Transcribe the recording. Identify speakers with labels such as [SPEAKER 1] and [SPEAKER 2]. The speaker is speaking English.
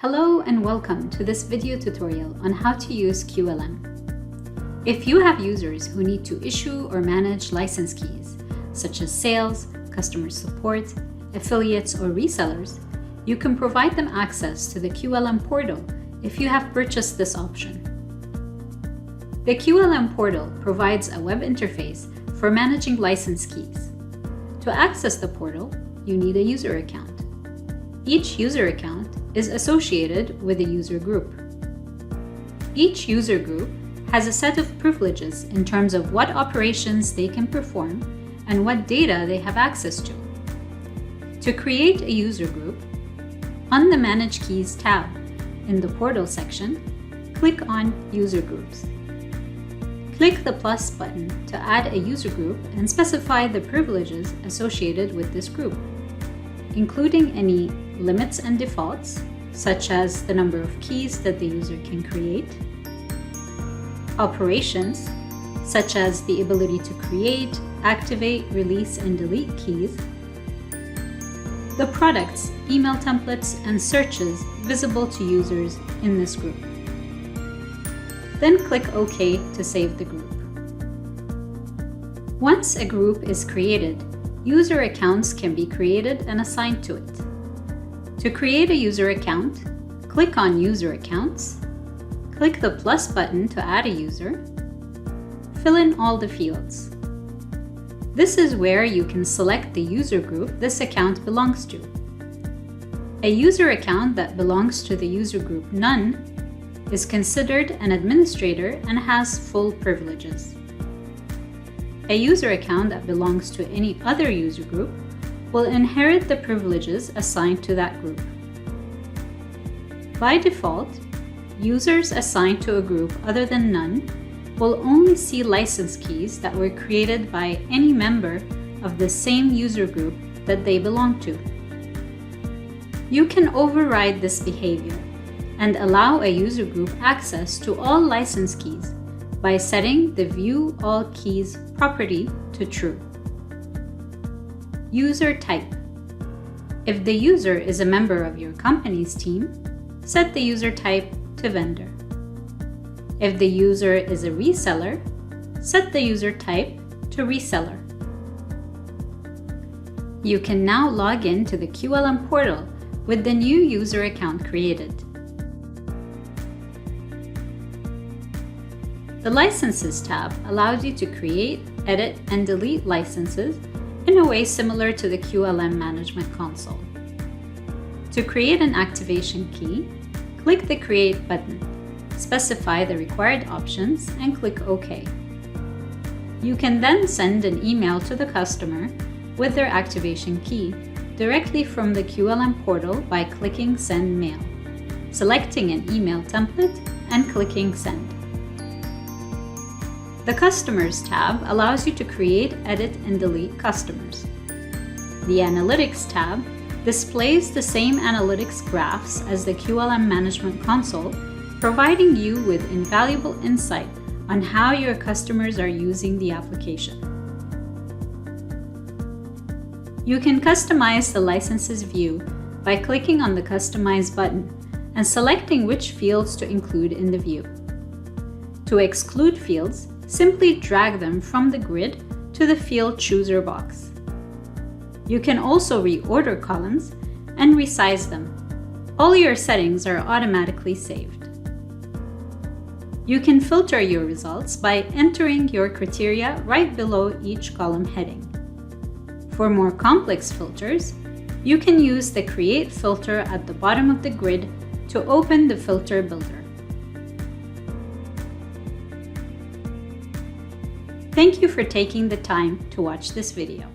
[SPEAKER 1] Hello and welcome to this video tutorial on how to use QLM. If you have users who need to issue or manage license keys, such as sales, customer support, affiliates, or resellers, you can provide them access to the QLM Portal if you have purchased this option. The QLM Portal provides a web interface for managing license keys. To access the portal, you need a user account. Each user account is associated with a user group. Each user group has a set of privileges in terms of what operations they can perform and what data they have access to. To create a user group, on the Manage Keys tab in the Portal section, click on User Groups. Click the plus button to add a user group and specify the privileges associated with this group, including any limits and defaults, such as the number of keys that the user can create, operations, such as the ability to create, activate, release, and delete keys, the products, email templates, and searches visible to users in this group. Then click OK to save the group. Once a group is created, user accounts can be created and assigned to it. To create a user account, click on User Accounts, click the plus button to add a user, fill in all the fields. This is where you can select the user group this account belongs to. A user account that belongs to the user group None is considered an administrator and has full privileges. A user account that belongs to any other user group will inherit the privileges assigned to that group. By default, users assigned to a group other than None will only see license keys that were created by any member of the same user group that they belong to. You can override this behavior and allow a user group access to all license keys by setting the View All Keys property to True. User type. If the user is a member of your company's team, set the user type to Vendor. If the user is a reseller, set the user type to Reseller. You can now log in to the QLM Portal with the new user account created. The Licenses tab allows you to create, edit, and delete licenses in a way similar to the QLM Management Console. To create an activation key, click the Create button, specify the required options, and click OK. You can then send an email to the customer with their activation key directly from the QLM Portal by clicking Send Mail, selecting an email template, and clicking Send. The Customers tab allows you to create, edit, and delete customers. The Analytics tab displays the same analytics graphs as the QLM Management Console, providing you with invaluable insight on how your customers are using the application. You can customize the licenses view by clicking on the Customize button and selecting which fields to include in the view. To exclude fields, simply drag them from the grid to the Field Chooser box. You can also reorder columns and resize them. All your settings are automatically saved. You can filter your results by entering your criteria right below each column heading. For more complex filters, you can use the Create filter at the bottom of the grid to open the Filter Builder. Thank you for taking the time to watch this video.